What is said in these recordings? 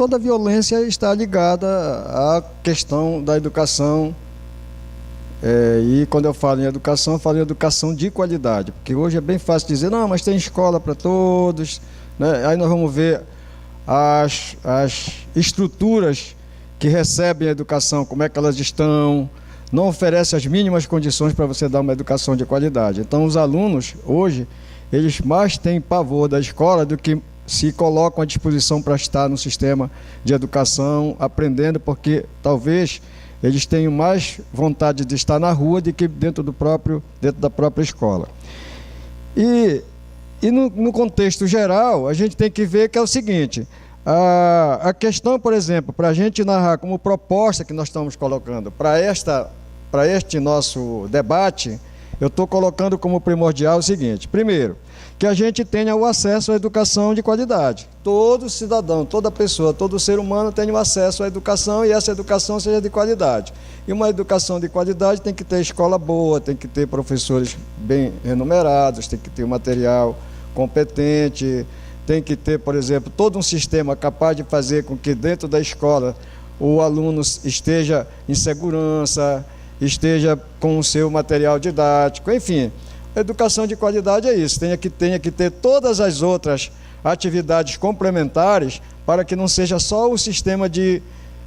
toda a violência está ligada à questão da educação. E quando eu falo em educação de qualidade, porque hoje é bem fácil dizer, não, mas tem escola para todos, né? Aí nós vamos ver as estruturas que recebem a educação, como é que elas estão, não oferece as mínimas condições para você dar uma educação de qualidade. Então os alunos hoje, eles mais têm pavor da escola do que se colocam à disposição para estar no sistema de educação, aprendendo, porque talvez eles tenham mais vontade de estar na rua do que dentro da própria escola. E no contexto geral, a gente tem que ver que é o seguinte, a questão, por exemplo, para a gente narrar como proposta que nós estamos colocando para este nosso debate, eu estou colocando como primordial o seguinte: primeiro, que a gente tenha o acesso à educação de qualidade. Todo cidadão, toda pessoa, todo ser humano tem o acesso à educação e essa educação seja de qualidade. E uma educação de qualidade tem que ter escola boa, tem que ter professores bem remunerados, tem que ter material competente, tem que ter, por exemplo, todo um sistema capaz de fazer com que dentro da escola o aluno esteja em segurança, esteja com o seu material didático, enfim. A educação de qualidade é isso, tenha que ter todas as outras atividades complementares para que não seja só o sistema de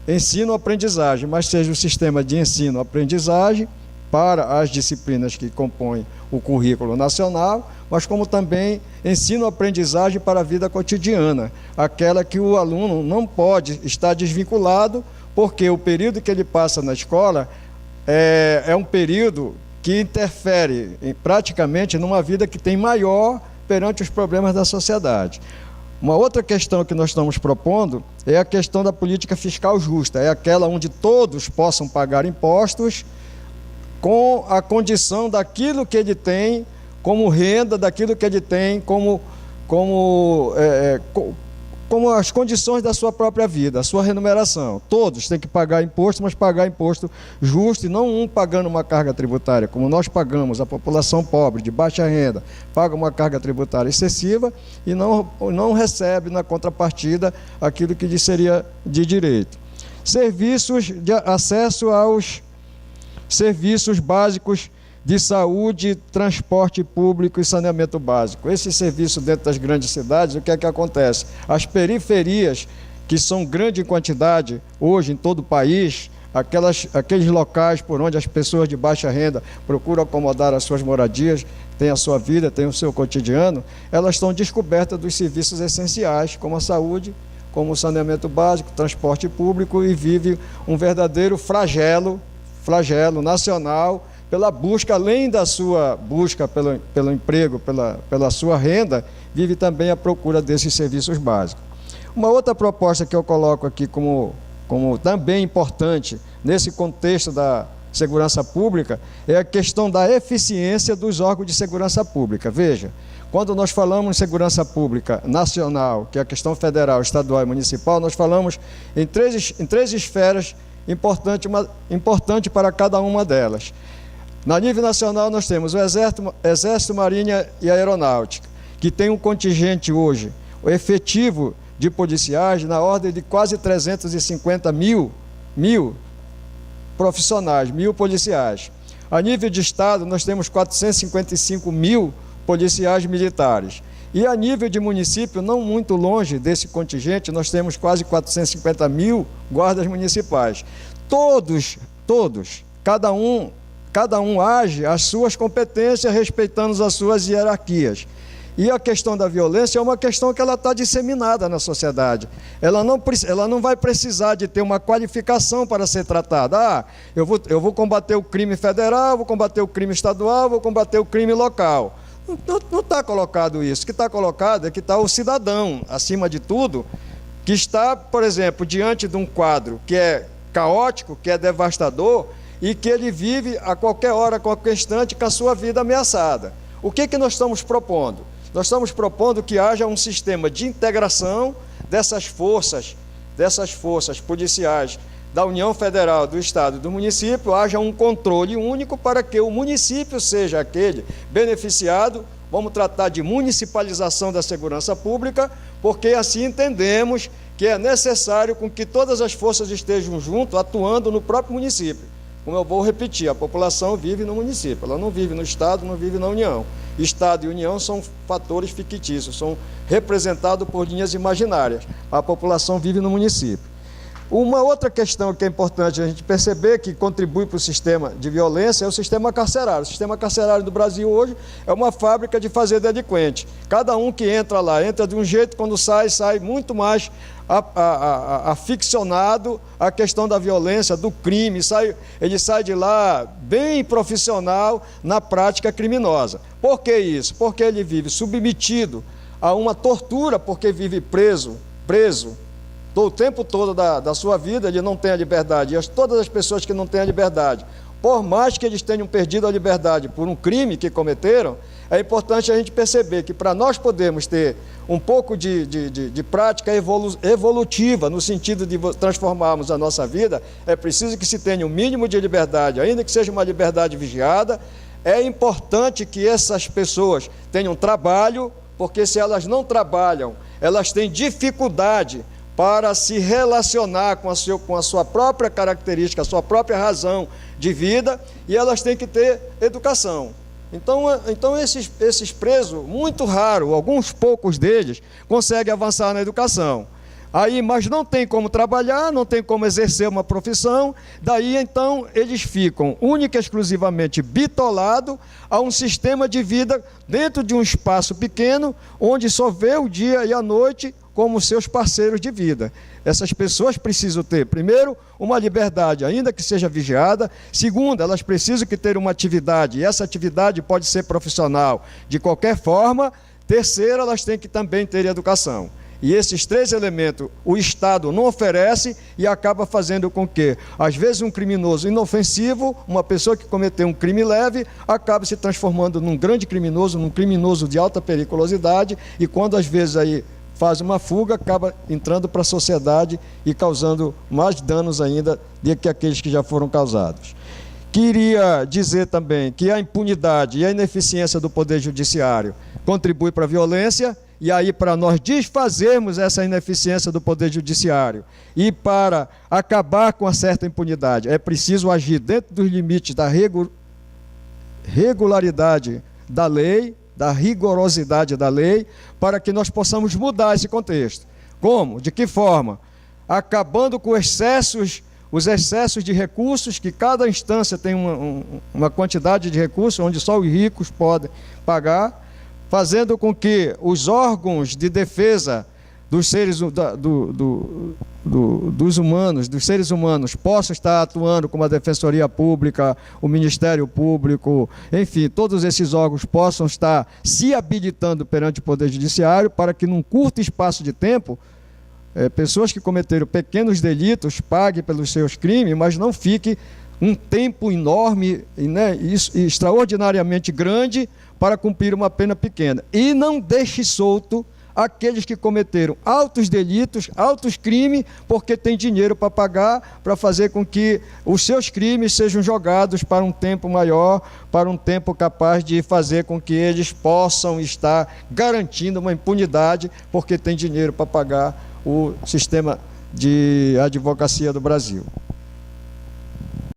ensino-aprendizagem, mas seja o sistema de ensino-aprendizagem para as disciplinas que compõem o currículo nacional, mas como também ensino-aprendizagem para a vida cotidiana, aquela que o aluno não pode estar desvinculado, porque o período que ele passa na escola é um período que interfere praticamente numa vida que tem maior perante os problemas da sociedade. Uma outra questão que nós estamos propondo é a questão da política fiscal justa, é aquela onde todos possam pagar impostos com a condição daquilo que ele tem como renda, daquilo que ele tem como as condições da sua própria vida, a sua remuneração. Todos têm que pagar imposto, mas pagar imposto justo e não um pagando uma carga tributária, como nós pagamos, a população pobre, de baixa renda, paga uma carga tributária excessiva e não recebe na contrapartida aquilo que lhe seria de direito. Serviços de acesso aos serviços básicos de saúde, transporte público e saneamento básico. Esse serviço dentro das grandes cidades, o que é que acontece? As periferias, que são grande em quantidade hoje em todo o país, aqueles locais por onde as pessoas de baixa renda procuram acomodar as suas moradias, têm a sua vida, têm o seu cotidiano, elas estão descobertas dos serviços essenciais, como a saúde, como o saneamento básico, transporte público, e vive um verdadeiro flagelo nacional, pela busca, além da sua busca pelo emprego, pela sua renda, vive também a procura desses serviços básicos. Uma outra proposta que eu coloco aqui como também importante nesse contexto da segurança pública é a questão da eficiência dos órgãos de segurança pública. Veja, quando nós falamos em segurança pública nacional, que é a questão federal, estadual e municipal, nós falamos em três esferas importantes para cada uma delas. Na nível nacional, nós temos o Exército, Marinha e Aeronáutica, que tem um contingente hoje, o efetivo de policiais, na ordem de quase 350 mil profissionais, 1.000 policiais. A nível de Estado, nós temos 455 mil policiais militares. E a nível de município, não muito longe desse contingente, nós temos quase 450 mil guardas municipais. Todos, cada um age as suas competências, respeitando as suas hierarquias. E a questão da violência é uma questão que ela está disseminada na sociedade. Ela não vai precisar de ter uma qualificação para ser tratada. Eu vou combater o crime federal, vou combater o crime estadual, vou combater o crime local. Não está colocado isso. O que está colocado é que está o cidadão, acima de tudo, que está, por exemplo, diante de um quadro que é caótico, que é devastador, e que ele vive a qualquer hora, a qualquer instante, com a sua vida ameaçada. O que nós estamos propondo? Nós estamos propondo que haja um sistema de integração dessas forças policiais da União Federal, do Estado e do município, haja um controle único para que o município seja aquele beneficiado. Vamos tratar de municipalização da segurança pública, porque assim entendemos que é necessário com que todas as forças estejam junto, atuando no próprio município. Como eu vou repetir, a população vive no município, ela não vive no Estado, não vive na União. Estado e União são fatores fictícios, são representados por linhas imaginárias. A população vive no município. Uma outra questão que é importante a gente perceber, que contribui para o sistema de violência, é o sistema carcerário. O sistema carcerário do Brasil hoje é uma fábrica de fazer delinquente. Cada um que entra lá, entra de um jeito, quando sai, sai muito mais aficionado à questão da violência, do crime. Ele sai de lá bem profissional na prática criminosa. Por que isso? Porque ele vive submetido a uma tortura, porque vive preso, o tempo todo da sua vida, ele não tem a liberdade. E todas as pessoas que não têm a liberdade, por mais que eles tenham perdido a liberdade por um crime que cometeram, é importante a gente perceber que para nós podermos ter um pouco de prática evolutiva, no sentido de transformarmos a nossa vida, é preciso que se tenha um mínimo de liberdade, ainda que seja uma liberdade vigiada. É importante que essas pessoas tenham trabalho, porque se elas não trabalham, elas têm dificuldade para se relacionar com a sua própria característica, a sua própria razão de vida, e elas têm que ter educação. Então esses presos, muito raro, alguns poucos deles, conseguem avançar na educação. Mas não tem como trabalhar, não tem como exercer uma profissão, daí então eles ficam única e exclusivamente bitolados a um sistema de vida dentro de um espaço pequeno, onde só vê o dia e a noite como seus parceiros de vida. Essas pessoas precisam ter, primeiro, uma liberdade, ainda que seja vigiada. Segundo, elas precisam ter uma atividade, e essa atividade pode ser profissional de qualquer forma. Terceiro, elas têm que também ter educação. E esses três elementos o Estado não oferece e acaba fazendo com que, às vezes, um criminoso inofensivo, uma pessoa que cometeu um crime leve, acabe se transformando num grande criminoso, num criminoso de alta periculosidade, e quando às vezes aí faz uma fuga, acaba entrando para a sociedade e causando mais danos ainda do que aqueles que já foram causados. Queria dizer também que a impunidade e a ineficiência do Poder Judiciário contribui para a violência, e aí para nós desfazermos essa ineficiência do Poder Judiciário e para acabar com a certa impunidade, é preciso agir dentro dos limites da regularidade da lei, da rigorosidade da lei, para que nós possamos mudar esse contexto. Como? De que forma? Acabando com os excessos de recursos, que cada instância tem uma quantidade de recursos, onde só os ricos podem pagar, fazendo com que os órgãos de defesa dos seres humanos possam estar atuando, como a Defensoria Pública, o Ministério Público, enfim, todos esses órgãos possam estar se habilitando perante o Poder Judiciário, para que num curto espaço de tempo, pessoas que cometeram pequenos delitos paguem pelos seus crimes, mas não fique um tempo enorme, né, extraordinariamente grande, para cumprir uma pena pequena. E não deixe solto aqueles que cometeram altos delitos, altos crimes, porque tem dinheiro para pagar, para fazer com que os seus crimes sejam jogados para um tempo maior, para um tempo capaz de fazer com que eles possam estar garantindo uma impunidade, porque tem dinheiro para pagar o sistema de advocacia do Brasil.